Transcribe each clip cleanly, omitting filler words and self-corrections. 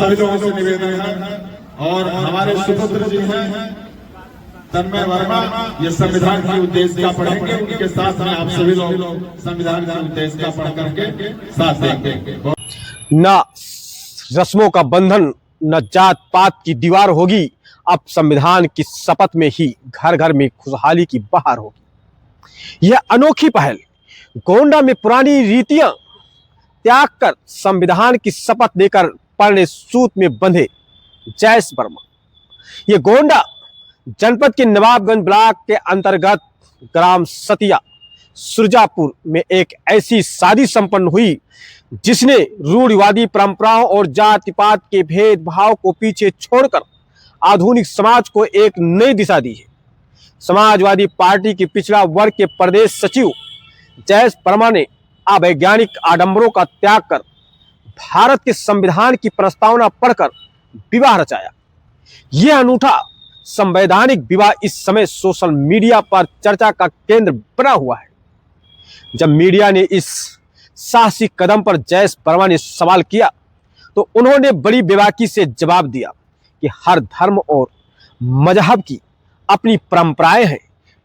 सभी लोगों से निवेदन है और हमारे सुपुत्र जी हैं तन्मय वर्मा, ये संविधान की उद्देशिका पढ़ेंगे। उनके साथ में आप सभी लोग संविधान की उद्देशिका पढ़ करके साथ देंगे। न रस्मों का बंधन न जात पात की दीवार होगी, अब संविधान की शपथ में ही घर घर में खुशहाली की बहार होगी। यह अनोखी पहल गोंडा में पुरानी रीतियां त्याग कर संविधान की शपथ लेकर पढ़ने सूत में बंधे जयेश वर्मा। ये गोंडा जनपद के नवाबगंज ब्लॉक के अंतर्गत ग्राम सतिया सुरजापुर में एक ऐसी शादी संपन्न हुई जिसने रूढ़िवादी परंपराओं और जाति पात के भेदभाव को पीछे छोड़कर आधुनिक समाज को एक नई दिशा दी है। समाजवादी पार्टी की पिछड़ा वर्ग के प्रदेश सचिव जयेश वर्मा ने अवैज्ञानिक आडंबरों का त्याग कर भारत के संविधान की प्रस्तावना पढ़कर विवाह रचाया। यह अनूठा संवैधानिक विवाह इस समय सोशल मीडिया पर चर्चा का केंद्र बना हुआ है। जब मीडिया ने इस साहसिक कदम पर जयेश वर्मा ने सवाल किया तो उन्होंने बड़ी बेबाकी से जवाब दिया कि हर धर्म और मजहब की अपनी परंपराएं हैं,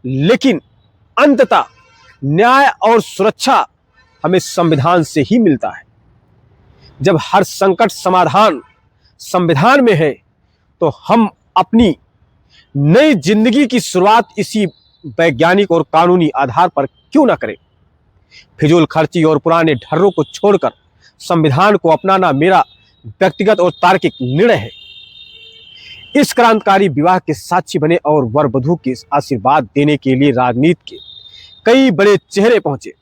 लेकिन अंततः न्याय और सुरक्षा हमें संविधान से ही मिलता है। जब हर संकट समाधान संविधान में है तो हम अपनी नई जिंदगी की शुरुआत इसी वैज्ञानिक और कानूनी आधार पर क्यों ना करें। फिजूल खर्ची और पुराने ढर्रों को छोड़कर संविधान को अपनाना मेरा व्यक्तिगत और तार्किक निर्णय है। इस क्रांतिकारी विवाह के साक्षी बने और वर वधू के आशीर्वाद देने के लिए राजनीति के कई बड़े चेहरे पहुंचे,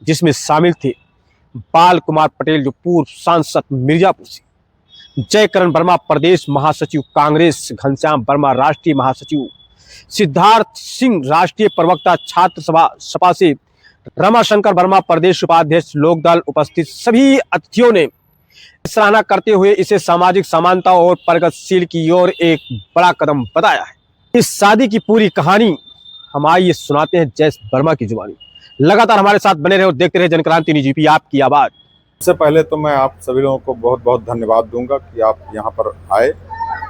जिसमें शामिल थे बाल कुमार पटेल जो पूर्व सांसद मिर्जापुर से, जयकरण वर्मा प्रदेश महासचिव कांग्रेस, घनश्याम वर्मा राष्ट्रीय महासचिव, सिद्धार्थ सिंह राष्ट्रीय प्रवक्ता छात्र सपा से, रमाशंकर वर्मा प्रदेश उपाध्यक्ष लोकदल। उपस्थित सभी अतिथियों ने सराहना करते हुए इसे सामाजिक समानता और प्रगतिशील की ओर एक बड़ा कदम बताया है। इस शादी की पूरी कहानी हम आइए सुनाते हैं जयेश वर्मा की जुबानी। लगातार हमारे साथ बने रहे और देखते रहे जनक्रांति न्यूज़ यूपी, आपकी आवाज। सबसे पहले तो मैं आप सभी लोगों को बहुत बहुत धन्यवाद दूंगा कि आप यहाँ पर आए।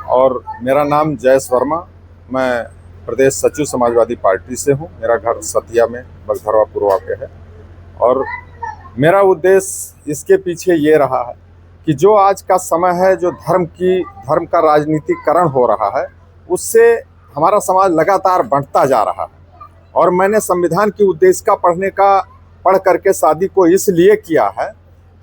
और मेरा नाम जयेश वर्मा, मैं प्रदेश सचिव समाजवादी पार्टी से हूँ। मेरा घर सतिया में बगधरवा पूर्वा पे है। और मेरा उद्देश्य इसके पीछे ये रहा है कि जो आज का समय है, जो धर्म का राजनीतिकरण हो रहा है, उससे हमारा समाज लगातार बढ़ता जा रहा है। और मैंने संविधान की उद्देशिका पढ़ करके शादी को इसलिए किया है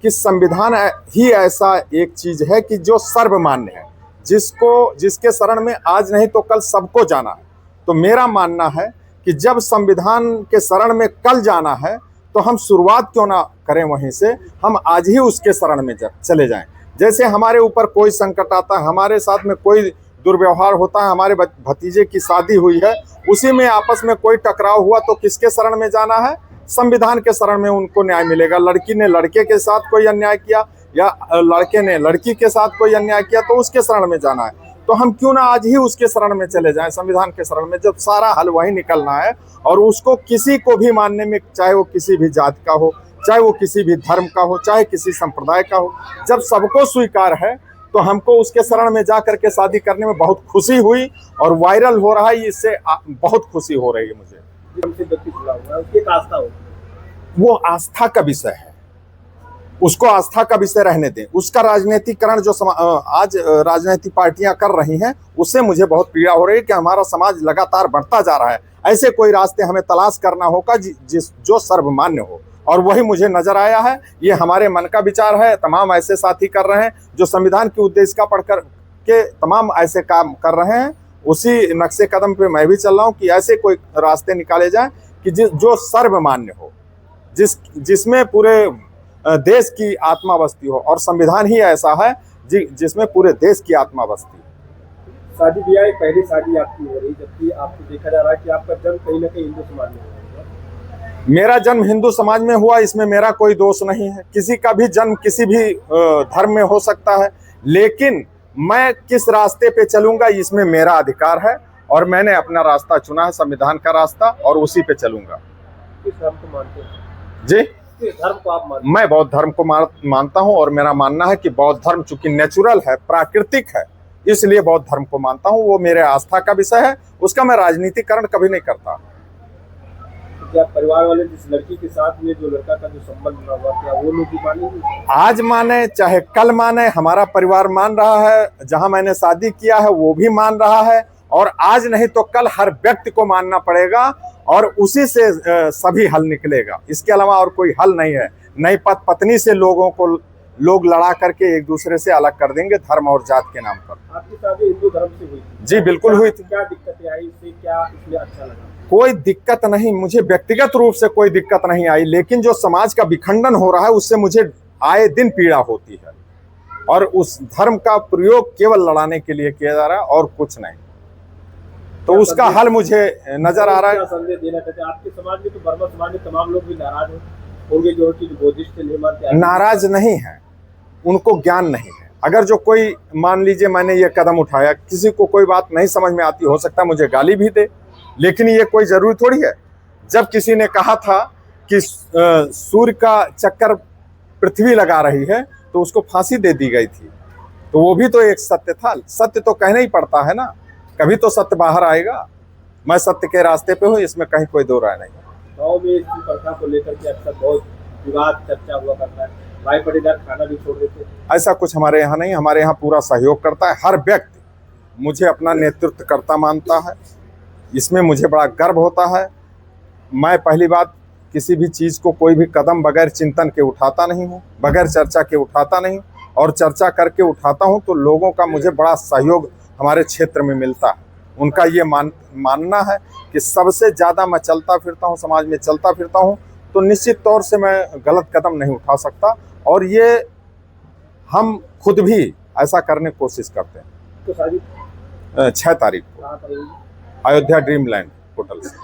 कि संविधान ही ऐसा एक चीज है कि जो सर्वमान्य है, जिसके शरण में आज नहीं तो कल सबको जाना है। तो मेरा मानना है कि जब संविधान के शरण में कल जाना है तो हम शुरुआत क्यों ना करें वहीं से, हम आज ही उसके शरण में चले जाएं। जैसे हमारे ऊपर कोई संकट आता है, हमारे साथ में कोई दुर्व्यवहार होता है, हमारे भतीजे की शादी हुई है, उसी में आपस में कोई टकराव हुआ तो किसके शरण में जाना है? संविधान के शरण में उनको न्याय मिलेगा। लड़की ने लड़के के साथ कोई अन्याय किया या लड़के ने लड़की के साथ कोई अन्याय किया तो उसके शरण में जाना है। तो हम क्यों ना आज ही उसके शरण में चले जाएं, संविधान के शरण में, जब सारा हल वही निकलना है। और उसको किसी को भी मानने में, चाहे वो किसी भी जाति का हो, चाहे वो किसी भी धर्म का हो, चाहे किसी संप्रदाय का हो, जब सबको स्वीकार है तो हमको उसके शरण में जा करके शादी करने में बहुत खुशी हुई। और वायरल हो रहा है, इससे बहुत खुशी हो रही है मुझे। वो आस्था का विषय है, उसको आस्था का विषय रहने दें। उसका राजनीतिकरण जो आज राजनीतिक पार्टियां कर रही हैं, उससे मुझे बहुत पीड़ा हो रही है कि हमारा समाज लगातार बढ़ता जा रहा है। ऐसे कोई रास्ते हमें तलाश करना होगा जो सर्वमान्य हो, और वही मुझे नजर आया है। ये हमारे मन का विचार है, तमाम ऐसे साथी कर रहे हैं जो संविधान की उद्देशिका पढ़कर के तमाम ऐसे काम कर रहे हैं। उसी नक्शे कदम पे मैं भी चल रहा हूँ कि ऐसे कोई रास्ते निकाले जाएं कि जो सर्वमान्य हो, जिसमें पूरे देश की आत्मा बसती हो। और संविधान ही ऐसा है जिसमें पूरे देश की आत्मा बसती है। शादी ब्याह पहली शादी आपकी हो रही, जबकि आपको देखा जा रहा है कि आपका जन्म कहीं ना कहीं हिंदू समाज में हुआ। मेरा जन्म हिंदू समाज में हुआ, इसमें मेरा कोई दोष नहीं है। किसी का भी जन्म किसी भी धर्म में हो सकता है, लेकिन मैं किस रास्ते पे चलूंगा इसमें मेरा अधिकार है। और मैंने अपना रास्ता चुना है, संविधान का रास्ता, और उसी पे चलूंगा। किस धर्म को मानते हैं जी? किस धर्म को आप मानते हैं? मैं बौद्ध धर्म को मानता हूं और मेरा मानना है कि बौद्ध धर्म चूंकि नेचुरल है, प्राकृतिक है, इसलिए बौद्ध धर्म को मानता हूं। वो मेरे आस्था का विषय है, उसका मैं राजनीतिकरण कभी नहीं करता। क्या परिवार वाले जिस लड़की के साथ में जो लड़का का जो संबंध बना हुआ, क्या वो लोग भी मानेंगे? आज माने चाहे कल माने, हमारा परिवार मान रहा है, जहां मैंने शादी किया है वो भी मान रहा है, और आज नहीं तो कल हर व्यक्ति को मानना पड़ेगा और उसी से सभी हल निकलेगा। इसके अलावा और कोई हल नहीं है। नई पत्नी से लोगों को लोग लड़ा करके एक दूसरे से अलग कर देंगे धर्म और जात के नाम पर। आपकी शादी हिंदू धर्म से हुई थी? जी बिल्कुल हुई थी। क्या दिक्कतें आई इससे, क्या इसमें अच्छा लगा? कोई दिक्कत नहीं, मुझे व्यक्तिगत रूप से कोई दिक्कत नहीं आई, लेकिन जो समाज का विखंडन हो रहा है उससे मुझे आए दिन पीड़ा होती है, और उस धर्म का प्रयोग केवल लड़ाने के लिए किया जा रहा है और कुछ नहीं। तो उसका हल मुझे नजर आ रहा है। क्या संदेश देना चाहते हैं? आपके समाज में तो वर्मा समाज में तमाम लोग भी नाराज होंगे, जो कि बुद्धिस्ट नहीं मानते। नाराज नहीं है, उनको ज्ञान नहीं है। अगर जो कोई, मान लीजिए मैंने ये कदम उठाया, किसी को कोई बात नहीं समझ में आती, हो सकता है मुझे गाली भी दे, लेकिन ये कोई जरूरी थोड़ी है। जब किसी ने कहा था कि सूर्य का चक्कर पृथ्वी लगा रही है, तो उसको फांसी दे दी गई थी, तो वो भी तो एक सत्य था। सत्य तो कहना ही पड़ता है ना, कभी तो सत्य बाहर आएगा। मैं सत्य के रास्ते पे हूँ, इसमें कहीं कोई दो राय नहीं। गाँव में इसकी प्रथा को लेकर के अक्सर बहुत विवाद चर्चा हुआ करता है, भाई पटीदार खाना भी छोड़ देते हैं। ऐसा कुछ हमारे यहाँ नहीं, हमारे यहाँ पूरा सहयोग करता है। हर व्यक्ति मुझे अपना नेतृत्व करता मानता है, इसमें मुझे बड़ा गर्व होता है। मैं पहली बात, किसी भी चीज़ को, कोई भी कदम बगैर चिंतन के उठाता नहीं हूँ, बगैर चर्चा के उठाता नहीं, और चर्चा करके उठाता हूँ तो लोगों का मुझे बड़ा सहयोग हमारे क्षेत्र में मिलता है। उनका ये मानना है कि सबसे ज़्यादा मैं चलता फिरता हूँ, समाज में चलता फिरता हूँ, तो निश्चित तौर से मैं गलत कदम नहीं उठा सकता, और ये हम खुद भी ऐसा करने की कोशिश करते हैं। तो शादी 6 तारीख को कहाँ पर हुई? अयोध्या ड्रीमलैंड होटल से।